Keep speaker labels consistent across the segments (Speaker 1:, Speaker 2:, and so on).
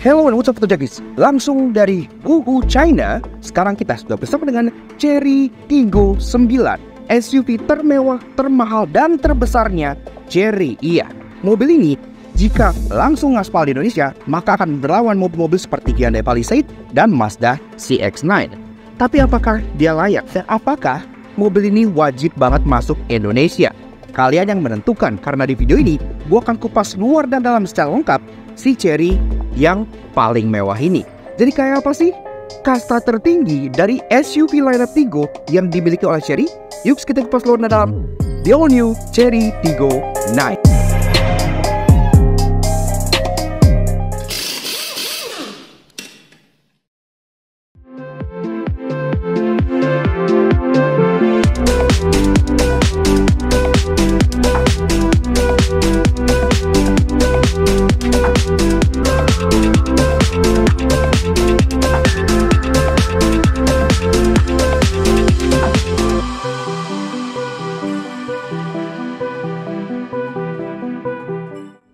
Speaker 1: Hello and what's up guys, langsung dari Wuhu, China. Sekarang kita sudah bersama dengan Chery Tiggo 9, SUV termewah, termahal, dan terbesarnya Chery. Iya, mobil ini jika langsung ngaspal di Indonesia, maka akan berlawan mobil-mobil seperti Hyundai Palisade dan Mazda CX-9. Tapi apakah dia layak dan apakah mobil ini wajib banget masuk Indonesia? Kalian yang menentukan, karena di video ini gue akan kupas luar dan dalam secara lengkap si Chery yang paling mewah ini. Jadi kayak apa sih kasta tertinggi dari SUV lineup Tiggo yang dimiliki oleh Chery? Yuk kita kupas luar dan dalam the all new Chery Tiggo 9.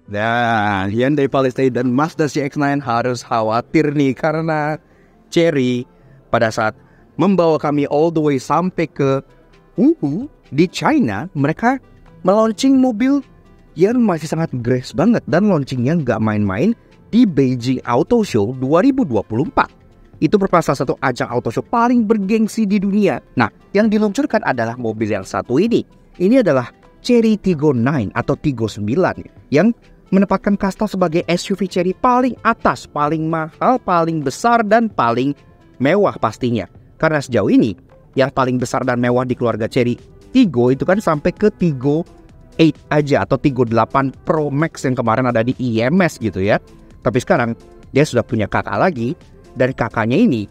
Speaker 1: Nah, Hyundai Palisade dan Mazda CX-9 harus khawatir nih, karena Chery pada saat membawa kami all the way sampai ke Wuhu di China, mereka melaunching mobil yang masih sangat grace banget, dan launchingnya nggak main-main di Beijing Auto Show 2024. Itu merupakan salah satu ajang auto show paling bergengsi di dunia. Nah, yang diluncurkan adalah mobil yang satu ini. Ini adalah Chery Tiggo 9 atau Tiggo 9 yang menempatkan kasta sebagai SUV Chery paling atas, paling mahal, paling besar, dan paling mewah pastinya. Karena sejauh ini yang paling besar dan mewah di keluarga Chery Tiggo itu kan sampai ke Tiggo 8 aja atau Tiggo 8 Pro Max yang kemarin ada di IMS gitu ya. Tapi sekarang dia sudah punya kakak lagi, dan kakaknya ini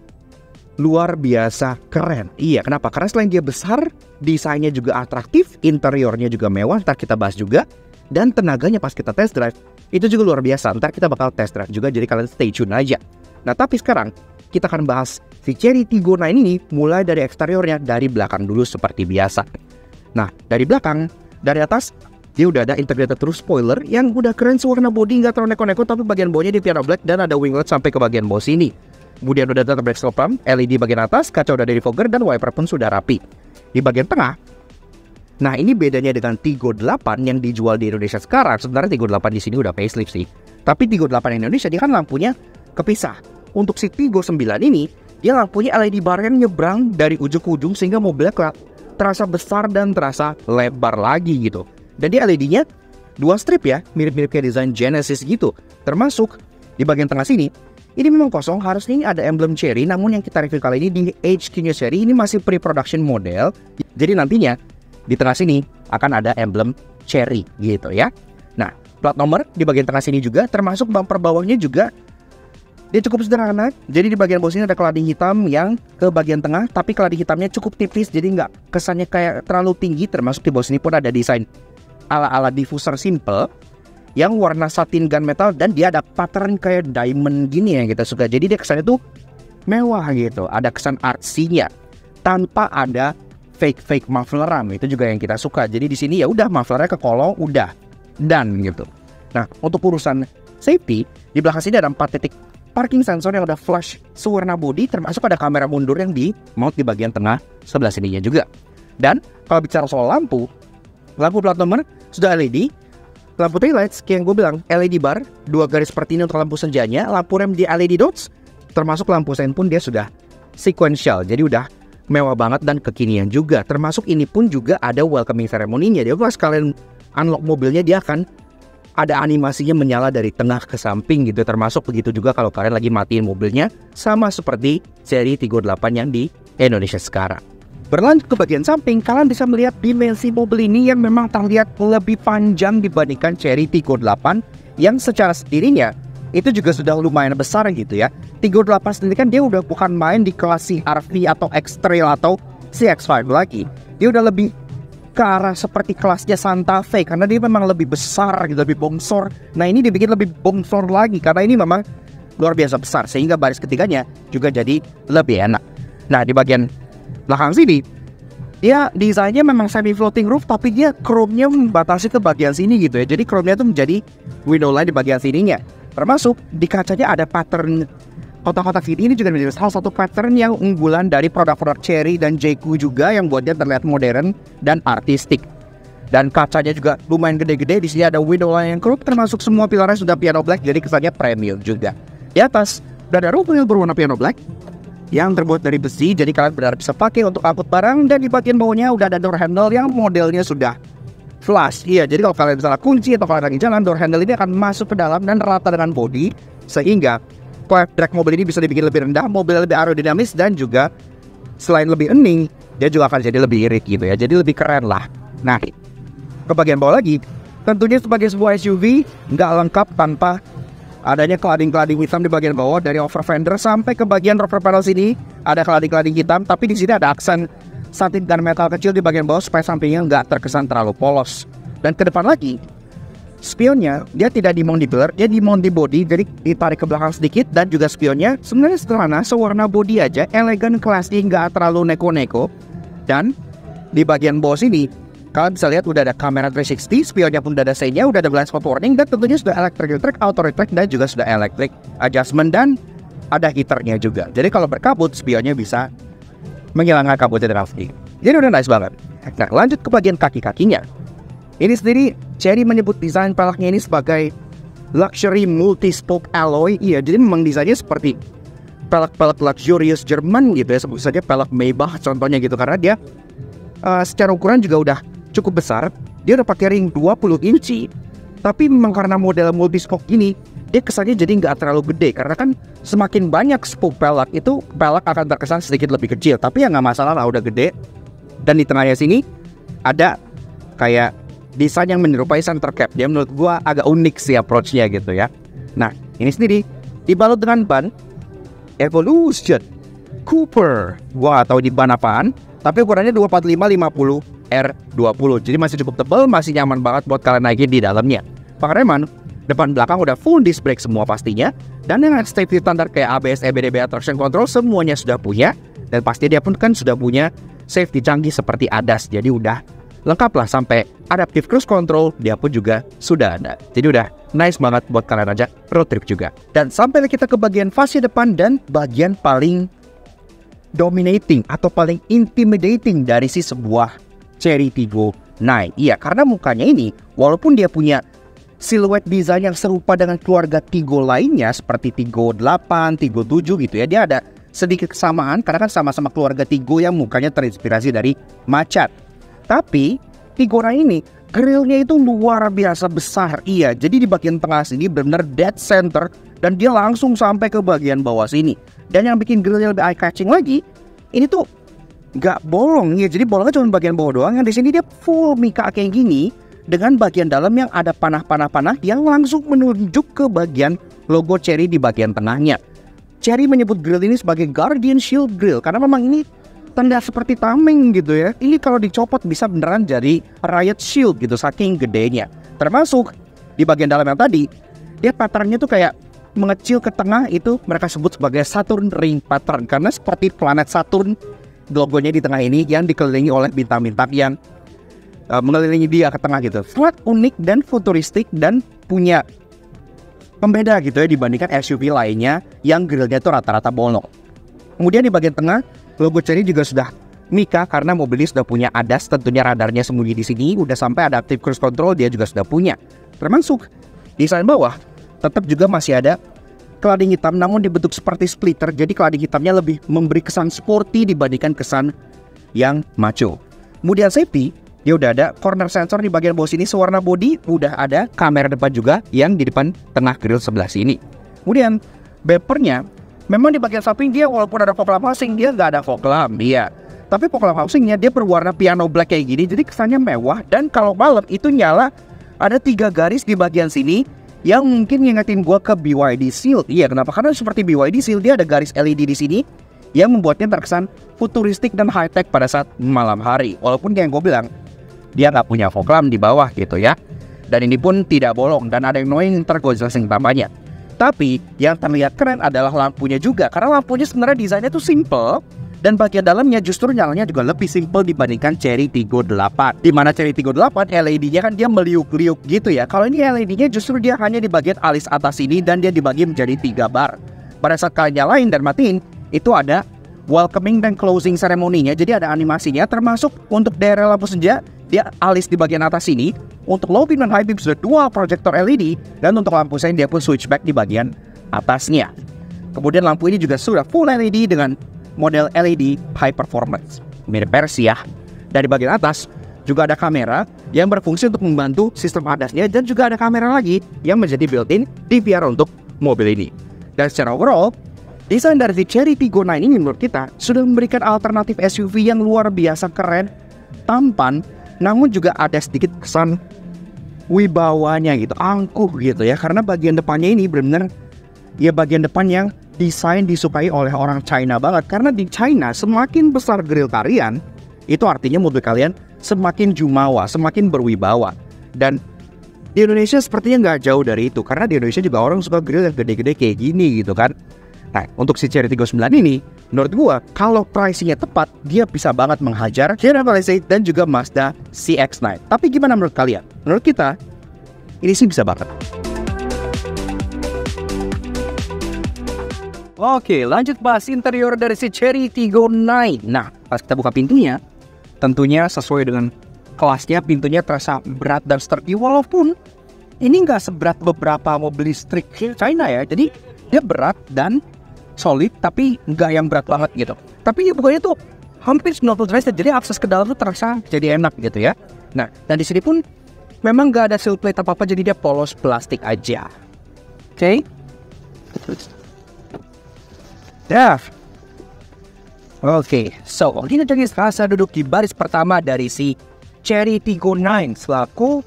Speaker 1: luar biasa keren. Iya, kenapa? Karena selain dia besar, desainnya juga atraktif, interiornya juga mewah, ntar kita bahas juga. Dan tenaganya pas kita test drive itu juga luar biasa. Ntar kita bakal test drive juga, jadi kalian stay tune aja. Nah, tapi sekarang kita akan bahas si Chery Tiggo 9 ini mulai dari eksteriornya, dari belakang dulu seperti biasa. Nah, dari belakang, dari atas dia udah ada integrated roof spoiler yang udah keren, sewarna body, nggak terlalu neko-neko, tapi bagian bawahnya di piano black dan ada winglet sampai ke bagian bawah sini. Kemudian udah ada brake pump, LED bagian atas, kaca udah dari fogger, dan wiper pun sudah rapi. Di bagian tengah, nah ini bedanya dengan Tiggo 8 yang dijual di Indonesia sekarang. Sebenarnya Tiggo 8 di sini udah facelift sih, tapi Tiggo 8 Indonesia dia kan lampunya kepisah. Untuk si Tiggo 9 ini, dia lampunya LED bar yang nyebrang dari ujung ke ujung, sehingga mobilnya terasa besar dan terasa lebar lagi gitu. Dan dia LED-nya 2 strip ya, mirip-mirip kayak desain Genesis gitu. Termasuk di bagian tengah sini, ini memang kosong, harusnya ini ada emblem Chery, namun yang kita review kali ini di HQ-nya Chery ini masih pre-production model. Jadi nantinya di tengah sini akan ada emblem Chery gitu ya. Nah, plat nomor di bagian tengah sini juga, termasuk bumper bawahnya juga dia cukup sederhana. Jadi di bagian bawah sini ada cladding hitam yang ke bagian tengah, tapi cladding hitamnya cukup tipis, jadi nggak kesannya kayak terlalu tinggi. Termasuk di bawah sini pun ada desain ala-ala diffuser simple yang warna satin gunmetal, dan dia ada pattern kayak diamond gini yang kita suka. Jadi dia kesannya tuh mewah gitu, ada kesan artsy-nya tanpa ada fake muffler ram. Itu juga yang kita suka. Jadi di sini ya udah mufflernya ke kolong, udah dan gitu. Nah, untuk urusan safety, di belakang sini ada 4 titik parking sensor yang udah flash sewarna body, termasuk ada kamera mundur yang di mount di bagian tengah sebelah sininya juga. Dan kalau bicara soal lampu plat nomor sudah LED, lampu taillights kayak yang gue bilang LED bar, 2 garis seperti ini untuk lampu senjanya, lampu rem di LED dots, termasuk lampu sein pun dia sudah sequential, jadi udah mewah banget dan kekinian juga. Termasuk ini pun juga ada welcoming ceremony-nya. Dia pas kalian unlock mobilnya, dia akan ada animasinya menyala dari tengah ke samping gitu. Termasuk begitu juga kalau kalian lagi matiin mobilnya, sama seperti seri Tiggo 8 yang di Indonesia sekarang. Berlanjut ke bagian samping, kalian bisa melihat dimensi mobil ini yang memang terlihat lebih panjang dibandingkan Chery Tiggo 8 yang secara sendirinya itu juga sudah lumayan besar gitu ya. Tiggo 8 sendiri kan dia udah bukan main di kelas CR-V atau X-Trail atau CX-5 lagi. Dia udah lebih ke arah seperti kelasnya Santa Fe, karena dia memang lebih besar gitu, lebih bongsor. Nah, ini dibikin lebih bongsor lagi karena ini memang luar biasa besar, sehingga baris ketiganya juga jadi lebih enak. Nah, di bagian belakang sini dia desainnya memang semi floating roof, tapi dia chrome-nya membatasi ke bagian sini gitu ya. Jadi chrome-nya tuh menjadi window line di bagian sininya. Termasuk di kacanya ada pattern kotak-kotak ini juga menjadi salah satu pattern yang unggulan dari produk-produk Cherry dan Jayco juga yang buatnya terlihat modern dan artistik. Dan kacanya juga lumayan gede-gede. Di sini ada window line yang curved, termasuk semua pilarnya sudah piano black, jadi kesannya premium juga. Di atas udah ada roof rail berwarna piano black yang terbuat dari besi, jadi kalian benar bisa pakai untuk angkut barang. Dan di bagian bawahnya udah ada door handle yang modelnya sudah flush. Iya, jadi kalau kalian salah kunci atau kalau lagi jalan, door handle ini akan masuk ke dalam dan rata dengan body, sehingga drag mobil ini bisa dibikin lebih rendah, mobil lebih aerodinamis, dan juga selain lebih ening, dia juga akan jadi lebih irit gitu ya, jadi lebih keren lah. Nah, ke bagian bawah lagi, tentunya sebagai sebuah SUV nggak lengkap tanpa adanya cladding-cladding hitam di bagian bawah. Dari over fender sampai ke bagian rocker panel sini ada cladding-cladding hitam, tapi di sini ada aksen satin dan metal kecil di bagian bawah supaya sampingnya nggak terkesan terlalu polos. Dan ke depan lagi, spionnya dia tidak dimount di blur, dia dimount di body, jadi ditarik ke belakang sedikit. Dan juga spionnya sebenarnya sederhana, sewarna body aja, elegan, classy, nggak terlalu neko-neko. Dan di bagian bawah sini kalian bisa lihat udah ada kamera 360, spionnya pun udah ada sein-nya, udah ada blind spot warning, dan tentunya sudah electric retract, auto retract, dan juga sudah electric adjustment, dan ada heaternya juga. Jadi kalau berkabut, spionnya bisa menghilangkan kabutnya dengan sedikit. Jadi udah nice banget. Nah, lanjut ke bagian kaki-kakinya. Ini sendiri Cherry menyebut desain peleknya ini sebagai luxury multi-spoke alloy. Iya, jadi memang desainnya seperti pelek-pelek luxurious Jerman gitu ya. Sebut saja pelek Maybach contohnya gitu, karena dia secara ukuran juga udah cukup besar. Dia udah pakai ring 20 inci. Tapi memang karena model multi-spoke ini, dia kesannya jadi nggak terlalu gede, karena kan semakin banyak spoke pelek itu pelek akan terkesan sedikit lebih kecil. Tapi ya nggak masalah lah, udah gede. Dan di tengahnya sini ada kayak desain yang menyerupai center cap. Dia menurut gua agak unik sih approach-nya gitu ya. Nah, ini sendiri dibalut dengan ban Evolution Cooper. Gua gak tahu di ban apaan, tapi ukurannya 245/50 R20. Jadi masih cukup tebal, masih nyaman banget buat kalian naikin di dalamnya. Pengereman depan belakang udah full disc brake semua pastinya. Dan dengan safety standar kayak ABS, EBD, traction control semuanya sudah punya. Dan pasti dia pun kan sudah punya safety canggih seperti ADAS. Jadi udah lengkap lah, sampai adaptive cruise control dia pun juga sudah ada. Jadi udah nice banget buat kalian ajak road trip juga. Dan sampai kita ke bagian fascia depan dan bagian paling dominating atau paling intimidating dari si sebuah Cherry Tiggo 9. Iya, karena mukanya ini walaupun dia punya siluet desain yang serupa dengan keluarga Tiggo lainnya seperti Tiggo 8, Tiggo 7 gitu ya, dia ada sedikit kesamaan karena kan sama-sama keluarga Tiggo yang mukanya terinspirasi dari Macan. Tapi Tiggo 9 ini grillnya itu luar biasa besar. Iya, jadi di bagian tengah sini benar-benar dead center dan dia langsung sampai ke bagian bawah sini. Dan yang bikin grillnya lebih eye catching lagi, ini tuh nggak bolong ya. Jadi bolongnya cuma bagian bawah doang. Yang di sini dia full mika kayak gini dengan bagian dalam yang ada panah-panah yang langsung menunjuk ke bagian logo Cherry di bagian tengahnya. Cherry menyebut grill ini sebagai Guardian Shield Grill karena memang ini tanda seperti tameng gitu ya. Ini kalau dicopot bisa beneran jadi Riot Shield gitu saking gedenya. Termasuk di bagian dalam yang tadi, dia patternnya tuh kayak mengecil ke tengah, itu mereka sebut sebagai Saturn Ring Pattern karena seperti planet Saturn logonya di tengah ini yang dikelilingi oleh bintang-bintang yang mengelilingi dia ke tengah gitu. Sangat unik dan futuristik dan punya pembeda gitu ya dibandingkan SUV lainnya yang grillnya tuh rata-rata bolong. Kemudian di bagian tengah logo Cherry juga sudah mika karena mobil ini sudah punya ADAS, tentunya radarnya sembunyi di sini, udah sampai adaptive cruise control dia juga sudah punya. Termasuk desain bawah tetap juga masih ada cladding hitam namun dibentuk seperti splitter, jadi cladding hitamnya lebih memberi kesan sporty dibandingkan kesan yang macho. Kemudian safety, dia udah ada corner sensor di bagian bawah sini sewarna body, udah ada kamera depan juga yang di depan tengah grill sebelah sini. Kemudian bumpernya memang di bagian samping dia walaupun ada fog lamp housing, dia nggak ada fog lamp, iya. Tapi fog lamp housingnya dia berwarna piano black kayak gini, jadi kesannya mewah. Dan kalau malam itu nyala ada 3 garis di bagian sini yang mungkin ngingetin gua ke BYD Seal. Iya, kenapa? Karena seperti BYD Seal dia ada garis LED di sini yang membuatnya terkesan futuristik dan high tech pada saat malam hari. Walaupun kayak yang gue bilang, dia nggak punya fog lamp di bawah gitu ya. Dan ini pun tidak bolong dan ada yang knowing, ntar gue jelasin tambahnya. Tapi yang terlihat keren adalah lampunya juga, karena lampunya sebenarnya desainnya tuh simple Dan bagian dalamnya justru nyalanya juga lebih simple dibandingkan Cherry Tiggo 8. Di mana Cherry Tiggo 8 LED-nya kan dia meliuk-liuk gitu ya. Kalau ini LED-nya justru dia hanya di bagian alis atas ini dan dia dibagi menjadi 3 bar. Pada saat kalian nyalain dan matiin, itu ada welcoming dan closing ceremony-nya. Jadi ada animasinya, termasuk untuk daerah lampu senja, dia alis di bagian atas sini. Untuk low beam dan high beam sudah dual projector LED, dan untuk lampu sen dia pun switchback di bagian atasnya. Kemudian lampu ini juga sudah full LED dengan model LED high performance, mirip Persia. Dari bagian atas juga ada kamera yang berfungsi untuk membantu sistem ADAS-nya, dan juga ada kamera lagi yang menjadi built-in DVR untuk mobil ini. Dan secara overall, desain dari Cherry Tiggo 9 ini menurut kita sudah memberikan alternatif SUV yang luar biasa keren, tampan, namun juga ada sedikit kesan wibawanya gitu, angkuh gitu ya. Karena bagian depannya ini benar-benar ya bagian depan yang desain disukai oleh orang China banget. Karena di China semakin besar grill kalian, itu artinya mobil kalian semakin jumawa, semakin berwibawa. Dan di Indonesia sepertinya nggak jauh dari itu, karena di Indonesia juga orang suka grill yang gede-gede kayak gini gitu kan. Nah, untuk si Cherry Tiggo 9 ini, menurut gua kalau pricingnya tepat, dia bisa banget menghajar Hyundai Palisade dan juga Mazda CX-9. Tapi gimana menurut kalian? Menurut kita, ini sih bisa banget. Oke, lanjut bahas interior dari si Cherry Tiggo 9. Nah, pas kita buka pintunya, tentunya sesuai dengan kelasnya, pintunya terasa berat dan sturdy. Walaupun ini nggak seberat beberapa mobil listrik China ya. Jadi dia berat dan solid, tapi nggak yang berat banget gitu. Tapi ya pokoknya tuh hampir 90 derajat, jadi akses ke dalam tuh terasa jadi enak gitu ya. Nah, dan di sini pun memang nggak ada sill plate apa-apa, jadi dia polos plastik aja. Oke. Dah. Oke, so ini jadi rasa duduk di baris pertama dari si Cherry Tiggo 9 selaku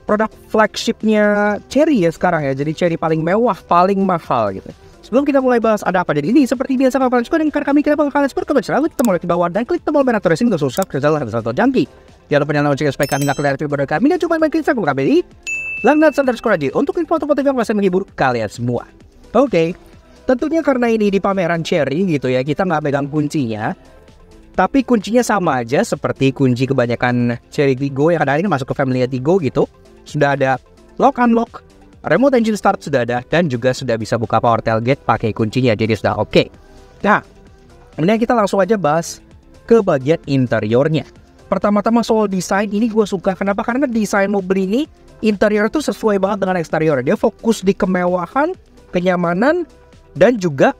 Speaker 1: produk flagshipnya Cherry ya sekarang ya. Jadi Cherry paling mewah, paling mahal gitu. Sebelum kita mulai bahas ada apa dari ini, seperti biasa kalau kalian suka dengan kami, kita bakal kalian support selalu kita mulai di bawah dan klik tombol merah terus untuk subscribe ke channel Satu Jangki. Jangan lupa nyalakan lonceng supaya kalian nggak keluar video kami dan coba main klik subscribe kami. Langgan underscore aja untuk info-info yang masih menghibur kalian semua. Oke, tentunya karena ini di pameran Cherry gitu ya, kita nggak megang kuncinya. Tapi kuncinya sama aja seperti kunci kebanyakan Cherry Tiggo yang kadang ini masuk ke family Tiggo gitu. Sudah ada lock unlock, remote engine start sudah ada, dan juga sudah bisa buka power tailgate pakai kuncinya, jadi sudah oke. Nah, kemudian kita langsung aja bahas ke bagian interiornya. Pertama-tama soal desain ini gue suka. Kenapa? Karena desain mobil ini interior tuh sesuai banget dengan eksterior. Dia fokus di kemewahan, kenyamanan, dan juga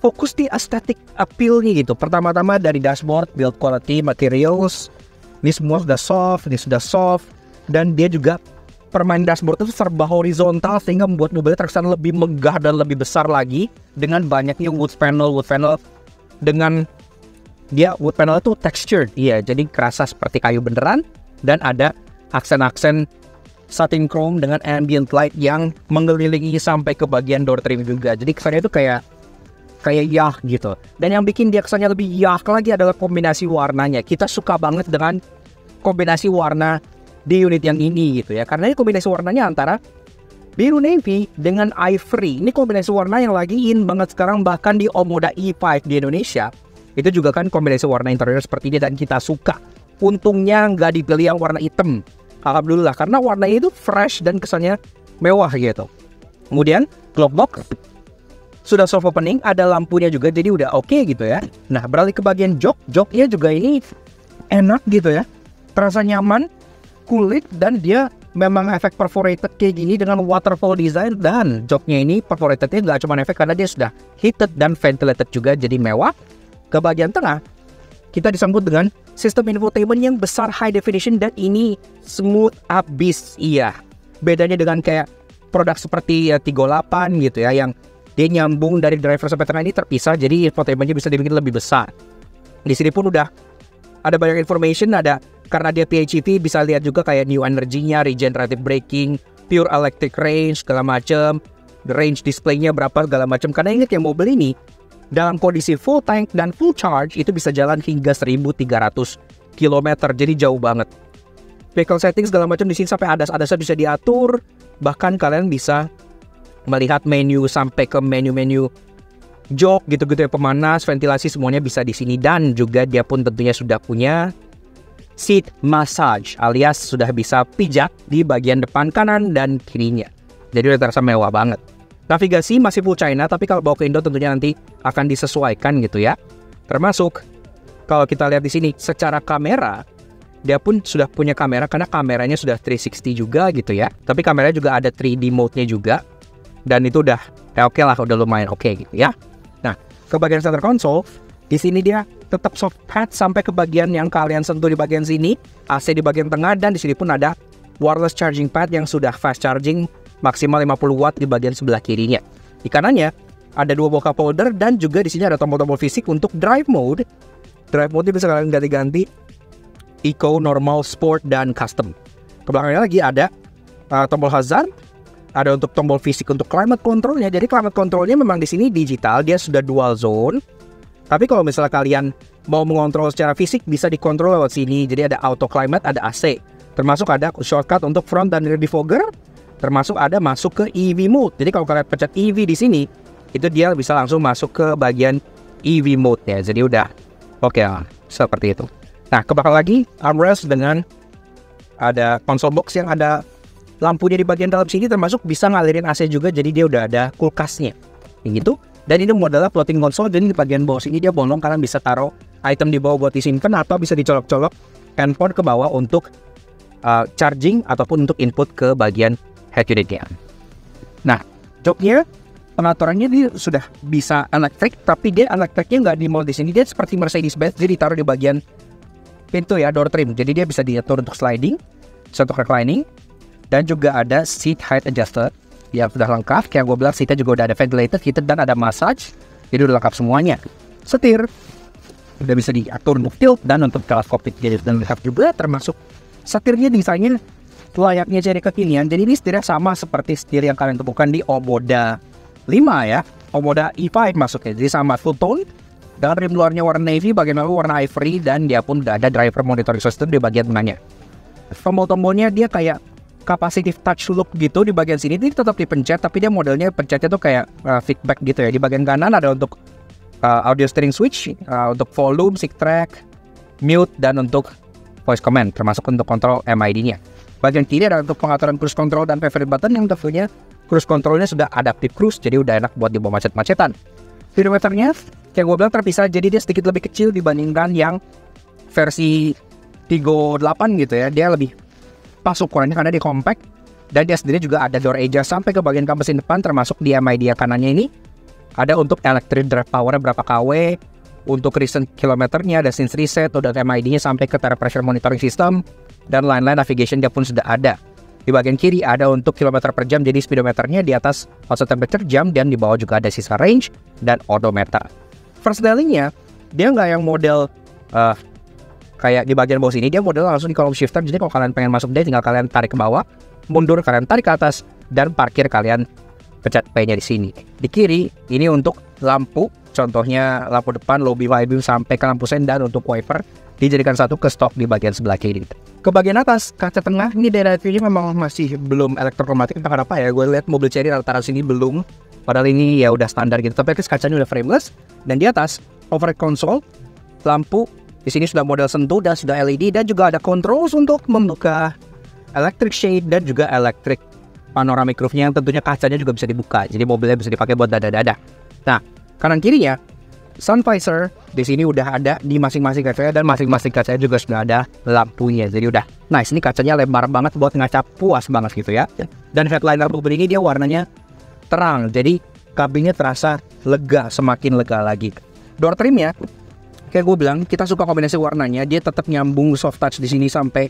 Speaker 1: fokus di aesthetic appeal-nya gitu. Pertama-tama dari dashboard, build quality, materials, ini semua sudah soft, dan dia juga permain dashboard itu serba horizontal sehingga membuat mobilnya terkesan lebih megah dan lebih besar lagi dengan banyaknya wood panel dengan dia wood panel itu textured, iya, jadi kerasa seperti kayu beneran, dan ada aksen-aksen satin chrome dengan ambient light yang mengelilingi sampai ke bagian door trim juga. Jadi kesannya itu kayak yah gitu. Dan yang bikin dia kesannya lebih yah lagi adalah kombinasi warnanya. Kita suka banget dengan kombinasi warna di unit yang ini gitu ya, karena ini kombinasi warnanya antara biru navy dengan ivory. Ini kombinasi warna yang lagi in banget sekarang, bahkan di Omoda E5 di Indonesia itu juga kan kombinasi warna interior seperti ini dan kita suka. Untungnya nggak dipilih yang warna hitam, alhamdulillah, karena warna itu fresh dan kesannya mewah gitu. Kemudian glove box sudah soft opening, ada lampunya juga, jadi udah oke gitu ya. Nah, beralih ke bagian joknya juga ini enak gitu ya, terasa nyaman, kulit, dan dia memang efek perforated kayak gini dengan waterfall design. Dan joknya ini perforatednya nggak cuma efek, karena dia sudah heated dan ventilated juga, jadi mewah. Ke bagian tengah kita disambut dengan sistem infotainment yang besar high definition, dan ini smooth abis. Iya, bedanya dengan kayak produk seperti Tiggo 8 gitu ya, yang dia nyambung dari driver sampai tengah, ini terpisah, jadi infotainmentnya bisa dibikin lebih besar. Di sini pun udah ada banyak information, ada karena dia PHEV bisa lihat juga kayak new energy-nya, regenerative braking, pure electric range segala macam, range display-nya berapa segala macam. Karena ingat ya, mobil ini dalam kondisi full tank dan full charge itu bisa jalan hingga 1300 km, jadi jauh banget. Vehicle setting segala macam di sini sampai ADAS-ADAS bisa diatur, bahkan kalian bisa melihat menu sampai ke menu-menu
Speaker 2: jok gitu-gitu ya, pemanas, ventilasi semuanya bisa di sini. Dan juga dia pun tentunya sudah punya seat massage alias sudah bisa pijat di bagian depan kanan dan kirinya. Jadi udah terasa mewah banget. Navigasi masih full China, tapi kalau bawa ke Indo tentunya nanti akan disesuaikan gitu ya. Termasuk kalau kita lihat di sini secara kamera, dia pun sudah punya kamera karena kameranya sudah 360 juga gitu ya. Tapi kameranya juga ada 3D mode-nya juga. Dan itu udah oke lah, udah lumayan oke gitu ya. Nah, ke bagian center console, di sini dia tetap soft pad sampai ke bagian yang kalian sentuh di bagian sini, AC di bagian tengah, dan di sini pun ada wireless charging pad yang sudah fast charging maksimal 50 watt di bagian sebelah kirinya. Di kanannya ada 2 buah cup holder dan juga di sini ada tombol-tombol fisik untuk drive mode. Drive mode bisa kalian ganti-ganti Eco, Normal, Sport, dan Custom. Ke belakangnya lagi ada tombol hazard, ada untuk tombol fisik untuk climate controlnya. Jadi climate controlnya memang di sini digital, dia sudah dual zone. Tapi kalau misalnya kalian mau mengontrol secara fisik bisa dikontrol lewat sini. Jadi ada auto climate, ada AC. Termasuk ada shortcut untuk front dan rear defogger. Termasuk ada masuk ke EV mode. Jadi kalau kalian pencet EV di sini, itu dia bisa langsung masuk ke bagian EV mode ya. Jadi udah oke lah, seperti itu. Nah, ke belakang lagi armrest dengan ada console box yang ada lampunya di bagian dalam sini, termasuk bisa ngalirin AC juga. Jadi dia udah ada kulkasnya kayak gitu. Dan ini modelnya floating console, jadi di bagian bawah sini dia bolong, kalian bisa taruh item di bawah buat disimpan atau bisa dicolok-colok handphone ke bawah untuk charging ataupun untuk input ke bagian head unitnya. Nah, joknya pengaturannya dia sudah bisa elektrik, tapi dia elektriknya nggak di mode di sini. Dia seperti Mercedes-Benz, jadi ditaruh di bagian pintu ya, door trim. Jadi dia bisa diatur untuk sliding, untuk reclining, dan juga ada seat height adjuster yang sudah lengkap. Kayak gue bilang, seatnya juga udah ada ventilated, heated, dan ada massage. Jadi udah lengkap semuanya. Setir udah bisa diatur untuk tilt dan untuk teleskopik, jadi dan lengkap juga. Termasuk setirnya desainnya layaknya seri kekinian. Jadi ini setirnya sama seperti setir yang kalian temukan di Omoda 5 ya, Omoda E5 masuknya. Jadi sama full tone dengan rim luarnya warna navy, bagian bawah warna ivory, dan dia pun udah ada driver monitoring system di bagian tengahnya. Tombol-tombolnya dia kayak capacitive touch loop gitu di bagian sini. Ini tetap dipencet, tapi dia modelnya pencetnya tuh kayak feedback gitu ya. Di bagian kanan ada untuk audio steering switch, untuk volume, sync track, mute, dan untuk voice command, termasuk untuk kontrol MID-nya. Bagian kiri ada untuk pengaturan cruise control dan favorite button yang tentunya cruise controlnya sudah adaptive cruise, jadi udah enak buat dibawa macet-macetan. Speedometernya, kayak gue bilang terpisah, jadi dia sedikit lebih kecil dibandingkan yang versi Tigo 8 gitu ya. Dia lebih pas ukurannya karena dia compact, dan dia sendiri juga ada door adjust sampai ke bagian kampas depan, termasuk di MID kanannya ini ada untuk electric drive power berapa kW, untuk recent kilometernya ada since reset, udah MID-nya sampai ke tire pressure monitoring system, dan line-line navigation dia pun sudah ada. Di bagian kiri ada untuk kilometer per jam, jadi speedometernya di atas outside temperature jam, dan di bawah juga ada sisa range dan odometer. First dialing-nya dia nggak yang model kayak di bagian bawah sini, dia model langsung di column shifter. Jadi kalau kalian pengen masuk dia tinggal kalian tarik ke bawah, mundur kalian tarik ke atas, dan parkir kalian pencet P-nya di sini. Di kiri ini untuk lampu, contohnya lampu depan, low beam, high beam, sampai ke lampu sen, dan untuk wiper dijadikan satu ke stok di bagian sebelah kiri. Ke bagian atas, kaca tengah ini daylight view-nya memang masih belum elektrokromatik. Entah kenapa ya, gue lihat mobil Chery rata-rata sini belum. Padahal ini ya udah standar gitu. Tapi kacanya udah frameless. Dan di atas, overhead console, lampu di sini sudah model sentuh dan sudah LED, dan juga ada controls untuk membuka electric shade dan juga electric panoramic roof-nya yang tentunya kacanya juga bisa dibuka. Jadi mobilnya bisa dipakai buat dada-dada. Nah, kanan kirinya sun visor di sini udah ada di masing-masing kacanya, dan masing-masing kacanya juga sudah ada lampunya. Jadi udah nice, ini kacanya lebar banget buat ngaca puas banget gitu ya. Dan headliner mobil ini dia warnanya terang, jadi kabinnya terasa lega, semakin lega lagi. Door trimnya kayak gue bilang, kita suka kombinasi warnanya. Dia tetap nyambung soft touch di sini sampai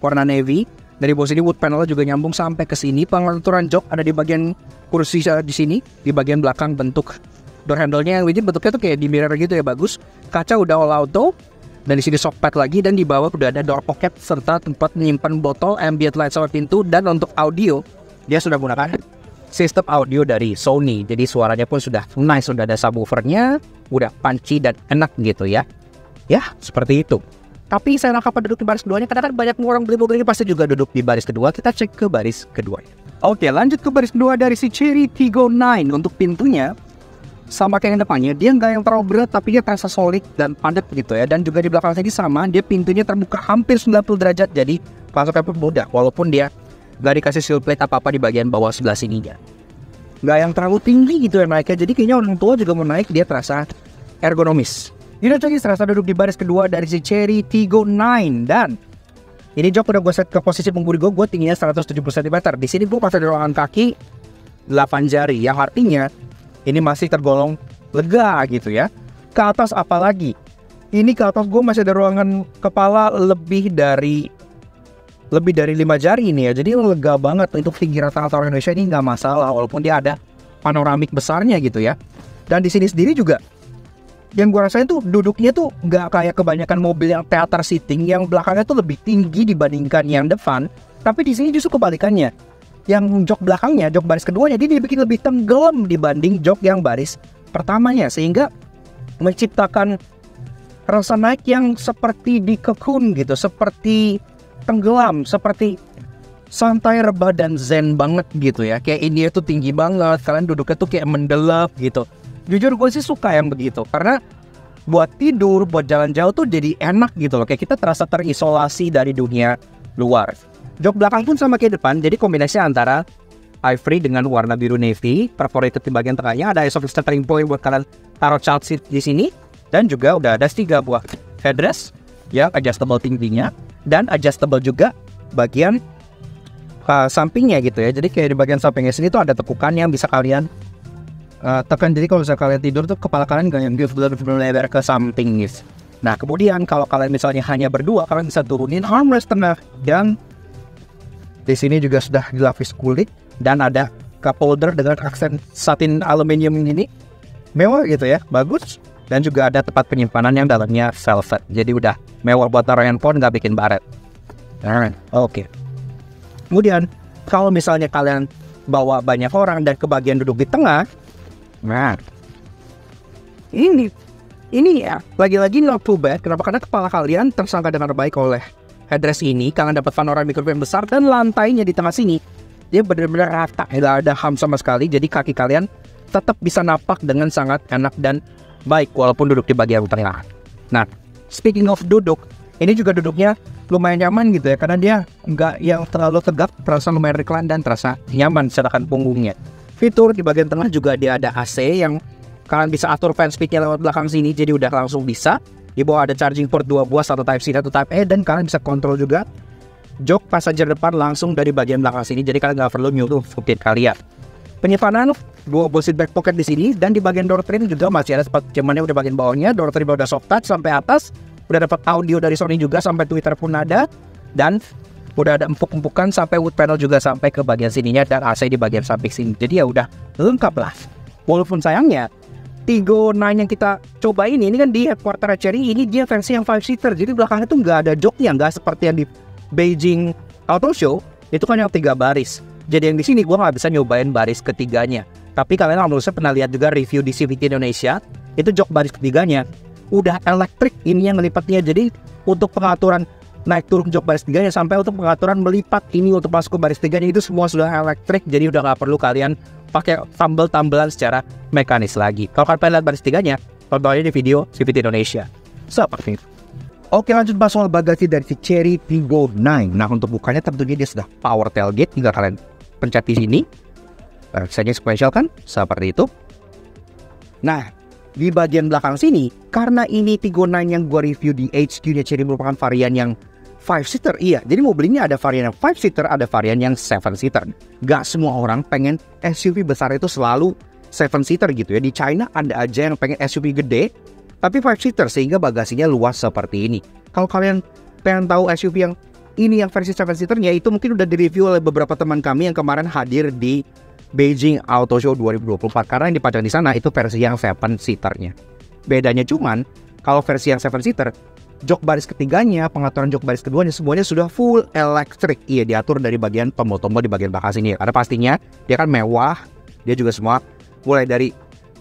Speaker 2: warna navy. Dari bawah sini wood panelnya juga nyambung sampai ke sini. Pengaturan jok ada di bagian kursi di sini, di bagian belakang. Bentuk door handle-nya yang bentuknya tuh kayak di mirror gitu ya, bagus. Kaca udah all auto, dan di sini soft pad lagi, dan di bawah udah ada door pocket serta tempat menyimpan botol, ambient light sama pintu. Dan untuk audio dia sudah menggunakan sistem audio dari Sony, jadi suaranya pun sudah nice, sudah ada subwoofernya, udah punchy dan enak gitu ya. Ya, seperti itu. Tapi saya kapan duduk di baris keduanya, karena kan banyak orang beli mobil ini pasti juga duduk di baris kedua. Kita cek ke baris kedua. Oke, lanjut ke baris kedua dari si Chery Tiggo 9. Untuk pintunya, sama kayak yang depannya, dia nggak yang terlalu berat tapi dia terasa solid dan padat gitu ya. Dan juga di belakang sini sama, dia pintunya terbuka hampir 90 derajat, jadi masuknya pun mudah walaupun dia nggak dikasih sill plate apa-apa di bagian bawah sebelah sininya. Nggak yang terlalu tinggi gitu ya naiknya, jadi kayaknya orang tua juga mau naik dia terasa ergonomis. Ini lagi terasa duduk di baris kedua dari si Chery Tiggo 9, dan ini jok udah gue set ke posisi pengemudi gue tingginya 170 cm. Di sini gue pasang ruangan kaki 8 jari, yang artinya ini masih tergolong lega gitu ya. Ke atas apalagi, ini ke atas gue masih ada ruangan kepala lebih dari 5 jari ini ya. Jadi lega banget untuk tinggi rata-rata orang Indonesia ini nggak masalah, walaupun dia ada panoramik besarnya gitu ya. Dan di sini sendiri juga yang gue rasain tuh duduknya tuh nggak kayak kebanyakan mobil yang theater seating yang belakangnya tuh lebih tinggi dibandingkan yang depan. Tapi di sini justru kebalikannya. Yang jok belakangnya, jok baris keduanya, dia dibikin lebih tenggelam dibanding jok yang baris pertamanya, sehingga menciptakan rasa naik yang seperti dikekun gitu, seperti tenggelam, seperti santai, rebah, dan zen banget gitu ya. Kayak ini tuh tinggi banget, kalian duduknya tuh kayak mendelap gitu. Jujur gue sih suka yang begitu, karena buat tidur, buat jalan jauh tuh jadi enak gitu loh. Kayak kita terasa terisolasi dari dunia luar. Jok belakang pun sama kayak depan, jadi kombinasi antara ivory dengan warna biru navy. Perforated di bagian tengahnya, ada isofix centering point buat kalian taruh child seat di sini, dan juga udah ada 3 buah headrest ya, adjustable tingginya dan adjustable juga bagian sampingnya gitu ya. Jadi kayak di bagian sampingnya sini tuh ada tekukan yang bisa kalian tekan. Jadi kalau misalnya kalian tidur tuh kepala kalian gak yang lebar ke samping gitu. Nah kemudian kalau kalian misalnya hanya berdua, kalian bisa turunin armrest tengah, dan di sini juga sudah dilapis kulit dan ada cup holder dengan aksen satin aluminium ini, mewah gitu ya, bagus. Dan juga ada tempat penyimpanan yang dalamnya velvet, jadi udah mewah buat taruh handphone, nggak bikin baret. Oke. Kemudian kalau misalnya kalian bawa banyak orang dan kebagian duduk di tengah, nah ini ya lagi-lagi not too bad. Kenapa? Karena kepala kalian tersangka dengan baik oleh headrest ini. Kalian dapat panoramic roof yang besar, dan lantainya di tengah sini dia benar-benar rata, tidak ada ham sama sekali. Jadi kaki kalian tetap bisa napak dengan sangat enak dan baik walaupun duduk di bagian tengah. Nah, speaking of duduk, ini juga duduknya lumayan nyaman gitu ya, karena dia nggak yang terlalu tegak, terasa lumayan recline dan terasa nyaman sedangkan punggungnya. Fitur di bagian tengah juga dia ada AC yang kalian bisa atur fan speednya lewat belakang sini, jadi udah langsung bisa. Di bawah ada charging port 2 buah, satu Type C, satu Type E, dan kalian bisa kontrol juga jok passenger depan langsung dari bagian belakang sini, jadi kalian nggak perlu nyuruh supir kalian. Penyimpanan 2 seat back pocket di sini, dan di bagian door trim juga masih ada spot cemannya udah bagian bawahnya. Door trim udah soft touch sampai atas, udah dapat audio dari Sony juga sampai Twitter pun ada, dan udah ada empuk-empukan sampai wood panel juga sampai ke bagian sininya, dan AC di bagian samping sini. Jadi ya udah lengkap lah. Walaupun sayangnya Tiggo 9 yang kita coba ini kan di headquarter Chery, ini dia versi yang 5-seater, jadi belakangnya tuh nggak ada joknya, nggak seperti yang di Beijing Auto Show, itu kan yang 3 baris. Jadi yang di sini gue nggak bisa nyobain baris ketiganya. Tapi kalian harusnya pernah lihat juga review di CVT Indonesia, itu jok baris ketiganya udah elektrik ini yang melipatnya. Jadi untuk pengaturan naik turun jok baris tiganya sampai untuk pengaturan melipat ini untuk masuk ke baris tiganya itu semua sudah elektrik. Jadi udah nggak perlu kalian pakai tambel-tambelan secara mekanis lagi. Kalau kalian pengen lihat baris tiganya, tonton aja di video CVT Indonesia. Seperti itu. Oke, lanjut bahas soal bagasi dari si Chery Tiggo 9. Nah, untuk bukanya tentunya dia sudah power tailgate, tinggal kalian pencet di sini. Rasanya spesial kan? Seperti itu. Nah, di bagian belakang sini, karena ini Tiggo 9 yang gue review di HQ-nya Chery merupakan varian yang 5-seater, iya. Jadi mobil ini ada varian yang 5-seater, ada varian yang 7-seater. Gak semua orang pengen SUV besar itu selalu 7-seater gitu ya. Di China ada aja yang pengen SUV gede, tapi 5-seater sehingga bagasinya luas seperti ini. Kalau kalian pengen tahu SUV yang ini yang versi 7-seaternya, itu mungkin udah direview oleh beberapa teman kami yang kemarin hadir di Beijing Auto Show 2024. Karena yang dipajang di sana itu versi yang 7-seaternya. Bedanya cuman, kalau versi yang 7-seater, jok baris ketiganya, pengaturan jok baris keduanya semuanya sudah full elektrik. Iya, diatur dari bagian tombol-tombol di bagian belakang sini. Karena pastinya dia kan mewah, dia juga semua mulai dari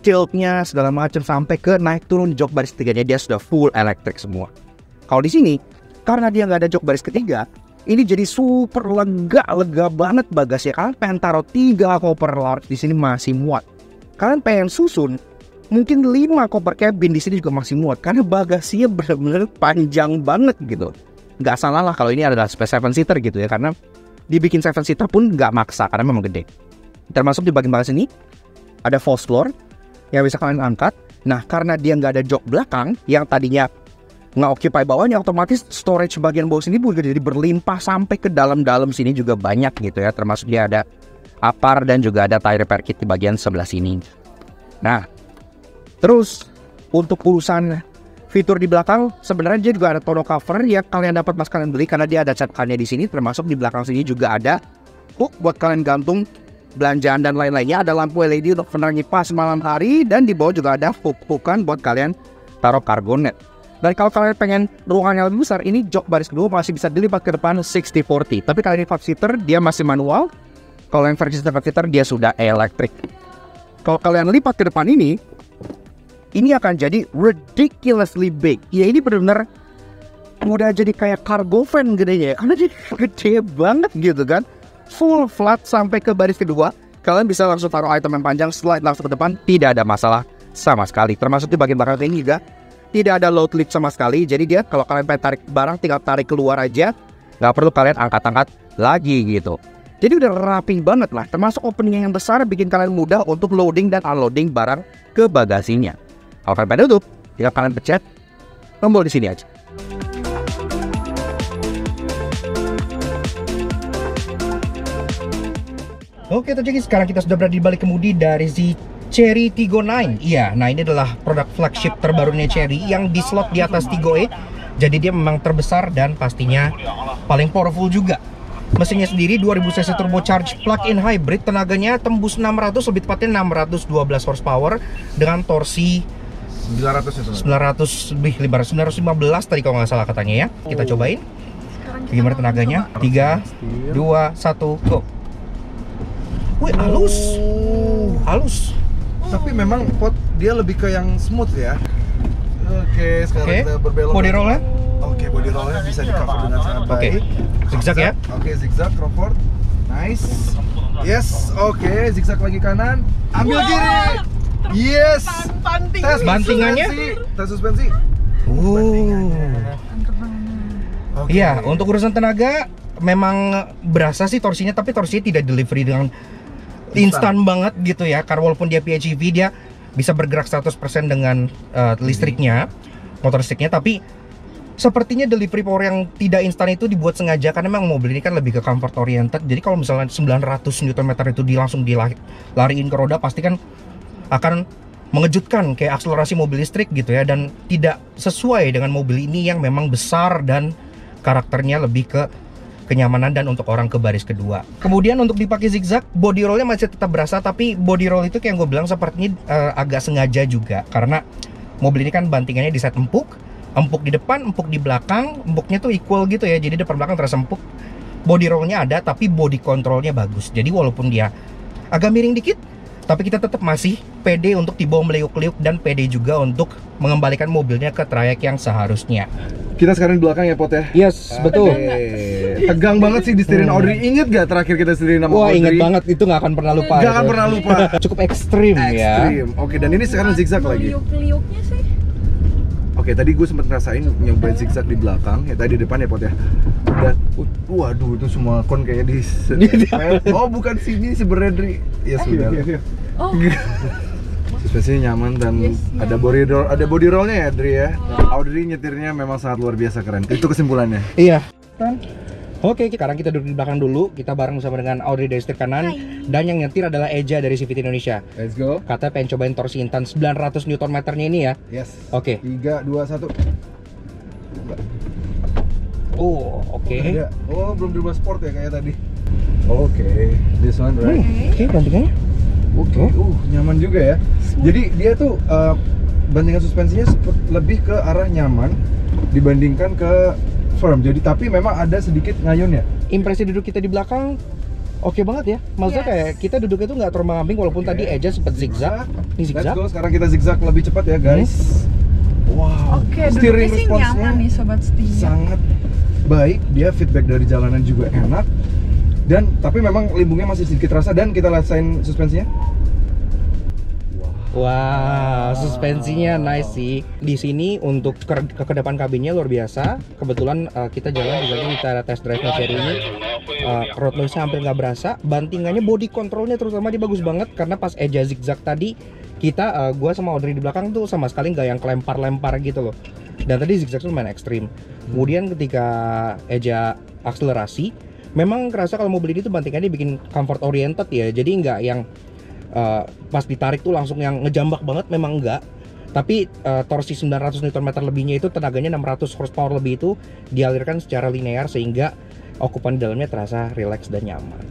Speaker 2: tiltnya segala macam sampai ke naik turun jok baris ketiganya dia sudah full elektrik semua. Kalau di sini karena dia nggak ada jok baris ketiga, ini jadi super lega banget bagasinya. Kalian pengen taruh 3 koper large di sini masih muat. Kalian pengen susun
Speaker 1: mungkin 5 koper cabin di sini juga masih muat karena bagasinya benar-benar panjang banget gitu. Nggak salah lah kalau ini adalah space 7 seater gitu ya, karena dibikin 7 seater pun nggak maksa karena memang gede. Termasuk di bagian sini ada false floor yang bisa kalian angkat. Nah, karena dia nggak ada jok belakang yang tadinya nggak occupy bawahnya, otomatis storage bagian bawah sini juga jadi berlimpah sampai ke dalam-dalam sini juga banyak gitu ya. Termasuk dia ada apar dan juga ada tire repair kit di bagian sebelah sini. Nah, terus untuk urusan fitur di belakang, sebenarnya dia juga ada tonneau cover yang kalian dapat pas kalian beli karena dia ada catakannya di sini. Termasuk di belakang sini juga ada hook buat kalian gantung belanjaan dan lain-lainnya. Ada lampu LED untuk penerangi pas malam hari, dan di bawah juga ada hook-hookan buat kalian taruh cargo net. Dan kalau kalian pengen ruangan yang lebih besar, ini jok baris kedua masih bisa dilipat ke depan 60-40. Tapi kalau ini 5 seater dia masih manual. Kalau yang versi 7 seater dia sudah elektrik. Kalau kalian lipat ke depan ini akan jadi ridiculously big. Ya, ini benar-benar udah jadi kayak cargo van gedenya ya, karena dia gede banget gitu kan. Full flat sampai ke baris kedua. Kalian bisa langsung taruh item yang panjang, slide langsung ke depan, tidak ada masalah sama sekali. Termasuk di bagian belakang ini juga tidak ada load lift sama sekali. Jadi dia kalau kalian pengen tarik barang tinggal tarik keluar aja, nggak perlu kalian angkat-angkat lagi gitu. Jadi udah rapi banget lah. Termasuk opening yang besar bikin kalian mudah untuk loading dan unloading barang ke bagasinya. Kalau kalian pengen tutup, tinggal kalian pencet tombol di sini aja. Oke teman-teman, sekarang kita sudah berada di balik kemudi dari si Chery Tiggo 9. Iya, nah ini adalah produk flagship terbarunya Chery yang dislot di atas Tiggo E. Jadi dia memang terbesar dan pastinya paling powerful juga. Mesinnya sendiri 2000 cc turbocharged plug-in hybrid, tenaganya tembus 600, lebih tepatnya 612 horsepower dengan torsi 900 lebih 915 tadi kalau nggak salah katanya ya. Kita cobain gimana tenaganya. 3, 2, 1, go. Wih, halus.
Speaker 3: Tapi memang pot dia lebih ke yang smooth ya. Oke, sekarang kita berbelok.
Speaker 1: Body roll-nya?
Speaker 3: Oke, body roll-nya bisa di cover dengan sangat baik.
Speaker 1: Zigzag ya?
Speaker 3: Oke, zigzag, Crawford. Nice. Yes, oke, zigzag lagi kanan. Ambil kiri. Yes. Tes
Speaker 1: bantingannya?
Speaker 3: Tes suspensi.
Speaker 1: Iya, untuk urusan tenaga memang berasa sih torsinya, tapi torsinya tidak delivery dengan instan banget gitu ya. Karena walaupun dia PHEV, dia bisa bergerak 100% dengan listriknya, motor listriknya, tapi sepertinya delivery power yang tidak instan itu dibuat sengaja karena memang mobil ini kan lebih ke comfort oriented. Jadi kalau misalnya 900 Nm itu langsung dilariin ke roda, pasti kan akan mengejutkan kayak akselerasi mobil listrik gitu ya, dan tidak sesuai dengan mobil ini yang memang besar dan karakternya lebih ke kenyamanan dan untuk orang ke baris kedua. Kemudian untuk dipakai zigzag, body rollnya masih tetap berasa, tapi body roll itu kayak gue bilang sepertinya agak sengaja juga karena mobil ini kan bantingannya di set empuk di depan, empuk di belakang, empuknya tuh equal gitu ya, jadi depan belakang terasa empuk. Body rollnya ada, tapi body controlnya bagus. Jadi walaupun dia agak miring dikit, tapi kita tetap masih pede untuk dibawa meliuk-liuk dan pede juga untuk mengembalikan mobilnya ke trayek yang seharusnya.
Speaker 3: Kita sekarang di belakang ya, Pot ya?
Speaker 1: Yes, betul.
Speaker 3: Tegang banget sih di setirin Audrey. Ingat gak terakhir kita setirin sama Audrey?
Speaker 1: Wah, ingat banget, itu gak akan pernah lupa.
Speaker 3: Gak akan pernah lupa.
Speaker 1: Cukup ekstrim ya.
Speaker 3: Oke, dan ini sekarang zigzag lagi.
Speaker 4: Liuk-liuknya sih.
Speaker 3: Oke, tadi gue sempet ngerasain nyobain zigzag di belakang, ya tadi di depan ya, Pot ya. Dan waduh, itu semua kon kayaknya di oh, bukan sini sebenarnya, Dri. Ya sudah.
Speaker 4: Oh.
Speaker 3: Suspensinya nyaman dan ada body rollnya ya, Dri ya. Audrey nyetirnya memang sangat luar biasa keren. Itu kesimpulannya.
Speaker 1: Iya. Oke, sekarang kita duduk di belakang dulu. Kita bareng bersama dengan Audrey dari setir kanan. Dan yang nyetir adalah Eja dari CVT Indonesia.
Speaker 3: Let's go.
Speaker 1: Katanya pengen cobain torsi intan 900 Nm-nya ini ya.
Speaker 3: Yes.
Speaker 1: Oke.
Speaker 3: 3, 2, 1.
Speaker 1: Oh, oke.
Speaker 3: Oh, belum dirubah sport ya kayak tadi. Oke, this one right.
Speaker 1: Oke, bantingannya.
Speaker 3: Oke, nyaman juga ya. Jadi dia tuh bantingan suspensinya lebih ke arah nyaman dibandingkan ke firm. Jadi tapi memang ada sedikit ngayun ya.
Speaker 1: Impresi duduk kita di belakang oke banget ya. Maksudnya kayak kita duduknya tuh nggak terombang-ambing walaupun tadi Eja sempat zigzag. Ini zigzag.
Speaker 3: Let's go, sekarang kita zigzag lebih cepat ya guys. Wow.
Speaker 4: Oke,
Speaker 3: steering
Speaker 4: duduknya sih nyaman nih sobat setia.
Speaker 3: Sangat baik, dia feedback dari jalanan juga enak. Dan tapi memang limbungnya masih sedikit terasa, dan kita rasain suspensinya. Wow.
Speaker 2: Wah, suspensinya nice sih. Di sini untuk ke depan kabinnya luar biasa. Kebetulan kita jalan juga kita ada test drive-nya Cherry ini. Road noise-nya hampir nggak berasa. Bantingannya, body control-nya terutama dia bagus banget karena pas eja zigzag tadi kita, gua sama Audrey di belakang tuh sama sekali nggak yang kelempar-lempar gitu loh. Dan tadi zigzag tuh main ekstrim. Kemudian ketika eja akselerasi, memang kerasa kalau mobil ini tuh bantingannya bikin comfort oriented ya. Jadi nggak yang pas ditarik tuh langsung yang ngejambak banget, memang enggak. Tapi torsi 900 Nm lebihnya itu tenaganya 600 horsepower lebih itu dialirkan secara linear sehingga okupan di dalamnya terasa rileks dan nyaman.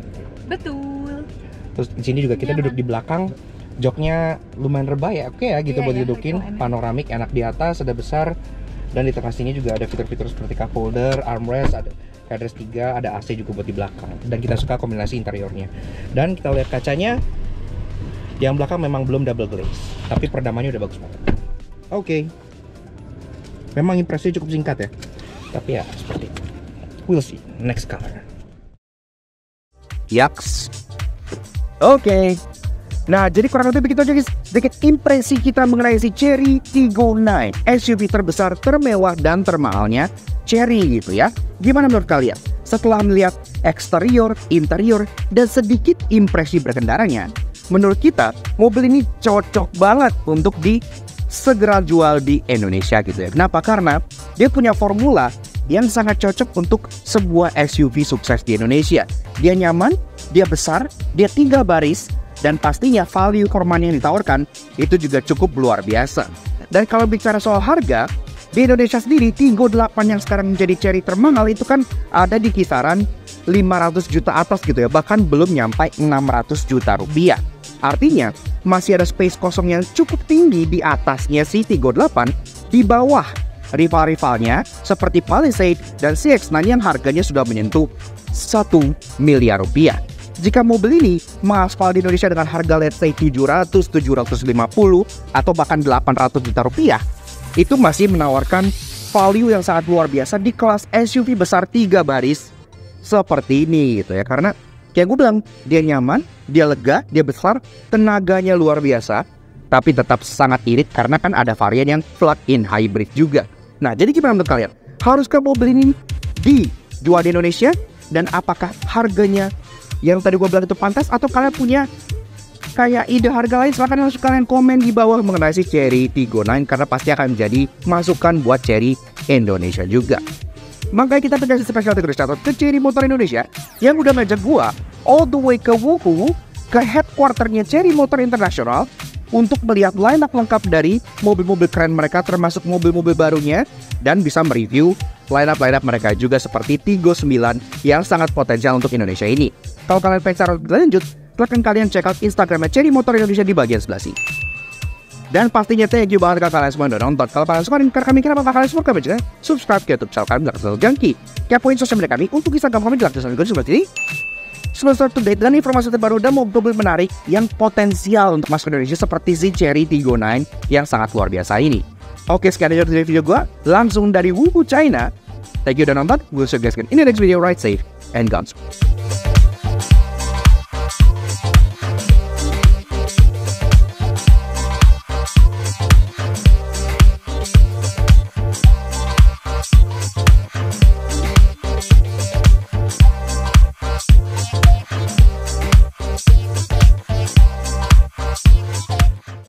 Speaker 4: Betul.
Speaker 2: Terus di sini juga kita duduk di belakang, joknya lumayan rebah ya, oke ya gitu buat didudukin. Panoramik enak di atas, ada besar, dan di tengah sini juga ada fitur-fitur seperti cup holder, armrest, ada headrest 3, ada AC juga buat di belakang. Dan kita suka kombinasi interiornya. Dan kita lihat kacanya. Yang belakang memang belum double glaze, tapi peredamannya udah bagus banget. Oke. Memang impresinya cukup singkat ya, tapi ya seperti itu. We'll see. Next color.
Speaker 1: Yaks. Oke. Nah, jadi kurang lebih begitu aja guys, sedikit impresi kita mengenai si Chery Tiggo 9, SUV terbesar, termewah, dan termahalnya Chery gitu ya. Gimana menurut kalian? Setelah melihat eksterior, interior, dan sedikit impresi berkendaranya, menurut kita mobil ini cocok banget untuk segera jual di Indonesia gitu ya. Kenapa? Karena dia punya formula yang sangat cocok untuk sebuah SUV sukses di Indonesia. Dia nyaman, dia besar, dia 3 baris, dan pastinya value for money yang ditawarkan itu juga cukup luar biasa. Dan kalau bicara soal harga, di Indonesia sendiri Tiggo 8 yang sekarang menjadi Chery termahal itu kan ada di kisaran 500 juta atas gitu ya, bahkan belum nyampe 600 juta rupiah. Artinya masih ada space kosong yang cukup tinggi di atasnya si Tiggo 8, di bawah rival-rivalnya seperti Palisade dan CX-9 yang harganya sudah menyentuh 1 miliar rupiah. Jika mobil ini mengaspal di Indonesia dengan harga let's say 700, 750 atau bahkan 800 juta rupiah, itu masih menawarkan value yang sangat luar biasa di kelas SUV besar 3 baris seperti ini gitu ya. Karena kayak gue bilang, dia nyaman, dia lega, dia besar, tenaganya luar biasa, tapi tetap sangat irit karena kan ada varian yang plug-in hybrid juga. Nah, jadi gimana menurut kalian? Haruskah mobil ini dijual di Indonesia? Dan apakah harganya yang tadi gue bilang itu pantas? Atau kalian punya kayak ide harga lain? Silahkan langsung kalian komen di bawah mengenai si Chery Tiggo 9, karena pasti akan menjadi masukan buat Chery Indonesia juga. Makanya kita kasih special terus ke Chery Motor Indonesia yang udah ngajak gua all the way ke Wuhu, ke headquarternya Chery Motor International untuk melihat line-up lengkap dari mobil-mobil keren mereka, termasuk mobil-mobil barunya, dan bisa mereview line-up mereka juga seperti Tiggo 9 yang sangat potensial untuk Indonesia ini. Kalau kalian pengen secara lebih lanjut, silahkan kalian check out Instagramnya Chery Motor Indonesia di bagian sebelah sini. Dan pastinya thank you banget kalau kalian semua udah nonton. Kalau kalian suka dan kami kenapa kalian semua kami juga subscribe ke YouTube channel kami Belakang Selalu Jangki. Kepoin sosial media kami untuk Instagram kami Belakang Selalu Jangki seperti ini. Selalu update dan informasi terbaru dan mobil menarik yang potensial untuk masuk ke Indonesia seperti si Chery Tiggo 9 yang sangat luar biasa ini. Oke, sekian aja dari video gue langsung dari Wuhu, China. Thank you udah nonton. We'll see you guys in the next video. Ride safe and guns.